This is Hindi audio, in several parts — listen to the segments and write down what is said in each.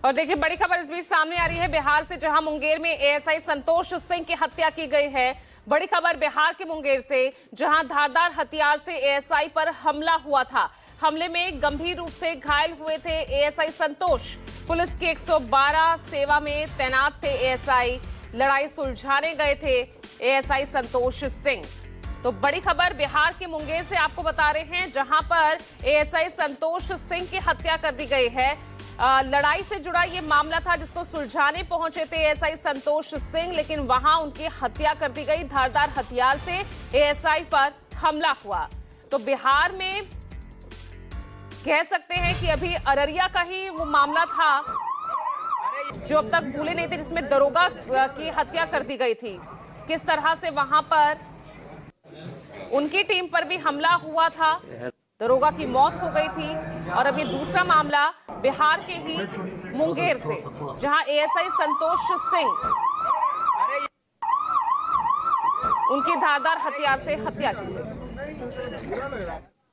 और देखिए बड़ी खबर इस बीच सामने आ रही है बिहार से, जहां मुंगेर में एएसआई संतोष सिंह की हत्या की गई है। बड़ी खबर बिहार के मुंगेर से, जहां धारदार हथियार से एएसआई पर हमला हुआ था। हमले में गंभीर रूप से घायल हुए थे एएसआई संतोष। पुलिस की 112 सेवा में तैनात थे एएसआई। लड़ाई सुलझाने गए थे एएसआई संतोष सिंह। तो बड़ी खबर बिहार के मुंगेर से आपको बता रहे हैं, जहां पर एएसआई संतोष सिंह की हत्या कर दी गई है। लड़ाई से जुड़ा ये मामला था जिसको सुलझाने पहुंचे थे एएसआई संतोष सिंह, लेकिन वहां उनकी हत्या कर दी गई। धारदार हथियार से एएसआई पर हमला हुआ। तो बिहार में कह सकते हैं कि अभी अररिया का ही वो मामला था जो अब तक भूले नहीं थे, जिसमें दरोगा की हत्या कर दी गई थी। किस तरह से वहां पर उनकी टीम पर भी हमला हुआ था, दरोगा की मौत हो गई थी। और अब ये दूसरा मामला बिहार के ही मुंगेर से, जहां एएसआई संतोष सिंह उनकी धारदार हथियार से हत्या की गई।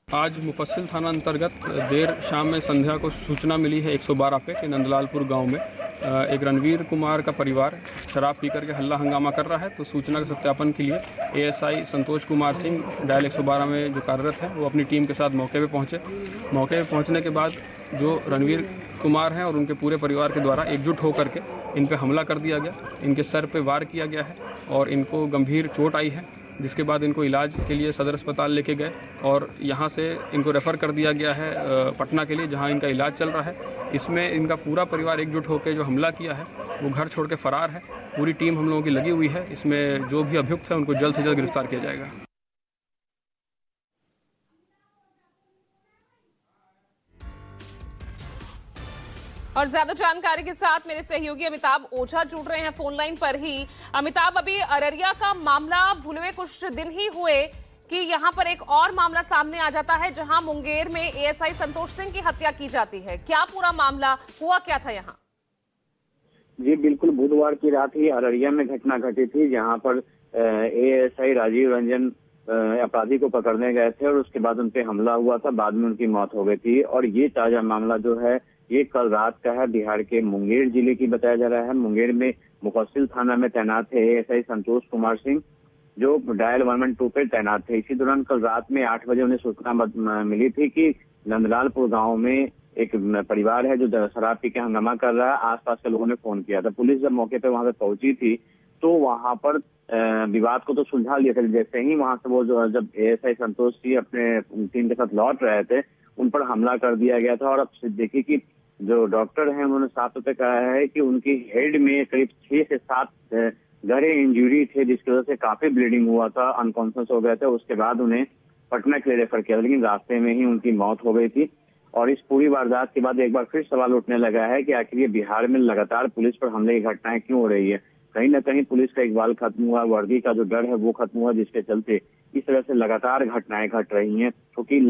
आज मुफस्सिल थाना अंतर्गत देर शाम में संध्या को सूचना मिली है 112 पे कि नंदलालपुर गांव में एक रणवीर कुमार का परिवार शराब पीकर के हल्ला हंगामा कर रहा है। तो सूचना के सत्यापन के लिए एएसआई संतोष कुमार सिंह डायल 112 में जो कार्यरत है वो अपनी टीम के साथ मौके पे पहुंचे। मौके पे पहुंचने के बाद जो रणवीर कुमार हैं और उनके पूरे परिवार के द्वारा एकजुट होकर के इन पर हमला कर दिया गया। इनके सर पे वार किया गया है और इनको गंभीर चोट आई है, जिसके बाद इनको इलाज के लिए सदर अस्पताल लेके गए और यहाँ से इनको रेफ़र कर दिया गया है पटना के लिए, जहाँ इनका इलाज चल रहा है। इसमें इनका पूरा परिवार एकजुट होकर जो हमला किया है वो घर छोड़ के फरार है। पूरी टीम हम लोगों की लगी हुई है। इसमें जो भी अभियुक्त है उनको जल्द से जल्द गिरफ्तार किया जाएगा। और ज्यादा जानकारी के साथ मेरे सहयोगी अमिताभ ओझा जुड़ रहे हैं फोन लाइन पर ही। अमिताभ, अभी अररिया का मामला भूले हुए कुछ दिन ही हुए कि यहां पर एक और मामला सामने आ जाता है, जहां मुंगेर में एएसआई संतोष सिंह की हत्या की जाती है। क्या पूरा मामला हुआ, क्या था यहाँ? जी बिल्कुल, बुधवार की रात ही अररिया में घटना घटी थी, जहां पर एएसआई राजीव रंजन अपराधी को पकड़ने गए थे और उसके बाद उन पे हमला हुआ था। बाद में उनकी मौत हो गई थी। और ये ताजा मामला जो है ये कल रात का है, बिहार के मुंगेर जिले की बताया जा रहा है। मुंगेर में मुफस्सिल थाना में तैनात थे एएसआई संतोष कुमार सिंह, जो डायल 112 पे तैनात थे। इसी दौरान कल रात में 8 बजे उन्हें सूचना मिली थी कि नंदलालपुर गांव में एक परिवार है जो शराब पी के हंगामा कर रहा है। आसपास के लोगों ने फोन किया था। पुलिस जब मौके पे वहां पे पहुंची थी तो वहां पर विवाद को तो सुलझा लिया था। जैसे ही वहां से वो जब एएसआई संतोष जी अपने टीम के साथ लौट रहे थे, उन पर हमला कर दिया गया था। और अब देखिए कि जो डॉक्टर हैं उन्होंने साफ तौर पर कहा है कि उनकी हेड में करीब 6 से 7 गहरे इंजरी थे, जिसकी वजह से काफी ब्लीडिंग हुआ था, अनकॉन्शियस हो गए थे। उसके बाद उन्हें पटना के लिए रेफर किया, लेकिन रास्ते में ही उनकी मौत हो गई थी। और इस पूरी वारदात के बाद एक बार फिर सवाल उठने लगा है कि आखिर ये बिहार में लगातार पुलिस पर हमले की घटनाएं क्यों हो रही है। कहीं ना कहीं पुलिस का इकबाल खत्म हुआ, वर्दी का जो डर है वो खत्म हुआ, जिसके चलते इस तरह से लगातार घटनाएं घट रही हैं। क्योंकि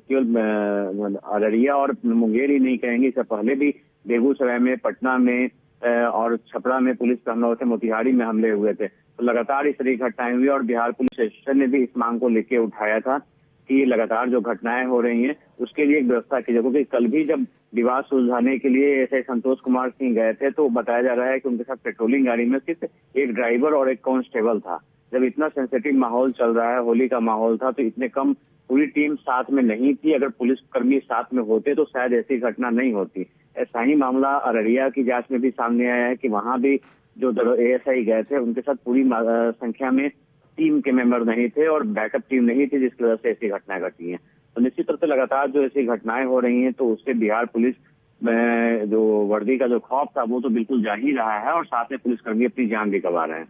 केवल अररिया और मुंगेर ही नहीं कहेंगे, इससे पहले भी बेगूसराय में, पटना में और छपरा में पुलिस पर हमला हुए थे, मोतिहारी में हमले हुए थे। तो लगातार इस तरह की घटनाएं हुई और बिहार पुलिस स्टेशन ने भी इस मांग को लेकर उठाया था कि लगातार जो घटनाएं हो रही हैं उसके लिए एक व्यवस्था की जाए। क्योंकि कल भी जब विवाद सुलझाने के लिए ऐसे संतोष कुमार सिंह गए थे तो बताया जा रहा है कि उनके साथ पेट्रोलिंग गाड़ी में सिर्फ एक ड्राइवर और एक कांस्टेबल था। जब इतना सेंसिटिव माहौल चल रहा है, होली का माहौल था, तो इतने कम पूरी टीम साथ में नहीं थी। अगर पुलिसकर्मी साथ में होते तो शायद ऐसी घटना नहीं होती। ऐसा ही मामला अररिया की जांच में भी सामने आया है कि वहां भी जो एएसआई गए थे उनके साथ पूरी संख्या में टीम के मेंबर नहीं थे और बैकअप टीम नहीं थी, जिसकी वजह से ऐसी घटनाएं घटी हैं। तो निश्चित तौर से लगातार जो ऐसी घटनाएं हो रही हैं तो उससे बिहार पुलिस में जो वर्दी का जो खौफ था वो तो बिल्कुल जा ही रहा है और साथ में पुलिसकर्मी अपनी जान भी गंवा रहे हैं।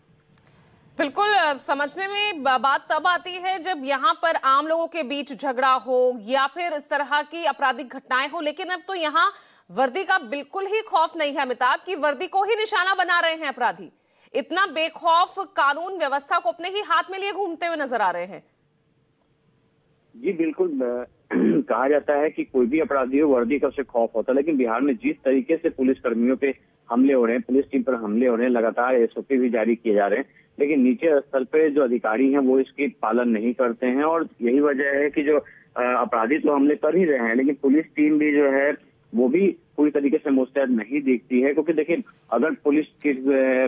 बिल्कुल, समझने में बात तब आती है जब यहाँ पर आम लोगों के बीच झगड़ा हो या फिर इस तरह की आपराधिक घटनाएं हो। लेकिन अब तो यहाँ वर्दी का बिल्कुल ही खौफ नहीं है अमिताभ, की वर्दी को ही निशाना बना रहे हैं अपराधी। इतना बेखौफ कानून व्यवस्था को अपने ही हाथ में लिए घूमते हुए नजर आ रहे हैं। जी बिल्कुल, कहा जाता है कि कोई भी अपराधी हो वर्दी का उसे खौफ होता है, लेकिन बिहार में जिस तरीके से पुलिस कर्मियों पे हमले हो रहे हैं, पुलिस टीम पर हमले हो रहे हैं, लगातार एसओपी भी जारी किए जा रहे हैं, लेकिन नीचे स्तर पे जो अधिकारी हैं वो इसकी पालन नहीं करते हैं। और यही वजह है कि जो अपराधी तो हमले कर ही रहे हैं, लेकिन पुलिस टीम भी जो है वो भी पूरी तरीके से मुस्तैद नहीं दिखती है, क्योंकि देखिए अगर पुलिस की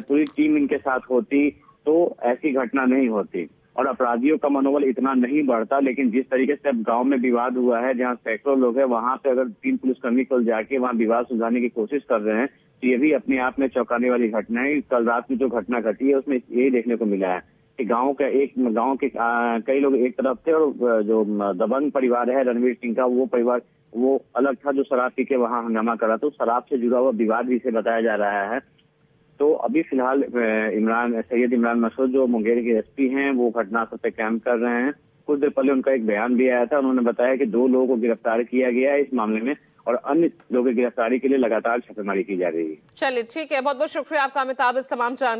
पूरी टीम इनके साथ होती तो ऐसी घटना नहीं होती और अपराधियों का मनोबल इतना नहीं बढ़ता। लेकिन जिस तरीके से अब गांव में विवाद हुआ है, जहां सैकड़ों लोग हैं, वहां पे अगर 3 पुलिसकर्मी कल जाके वहां विवाद सुलझाने की कोशिश कर रहे हैं, तो ये भी अपने आप में चौंकाने वाली घटना है। कल रात में जो घटना घटी है उसमें यही देखने को मिला है कि गांव के कई लोग एक तरफ थे और जो दबंग परिवार है रणवीर सिंह का, वो परिवार वो अलग था, जो शराब पी के वहां हंगामा कर रहा था। शराब से जुड़ा हुआ विवाद भी इसे बताया जा रहा है। तो अभी फिलहाल सैयद इमरान मसूद जो मुंगेर के एसपी हैं, वो घटनास्थल पे कैंप कर रहे हैं। कुछ देर पहले उनका एक बयान भी आया था, उन्होंने बताया कि 2 लोगों को गिरफ्तार किया गया है इस मामले में और अन्य लोगों की गिरफ्तारी के लिए लगातार छापेमारी की जा रही है। चलिए ठीक है, बहुत बहुत शुक्रिया आपका अमिताभ इस तमाम जानकारी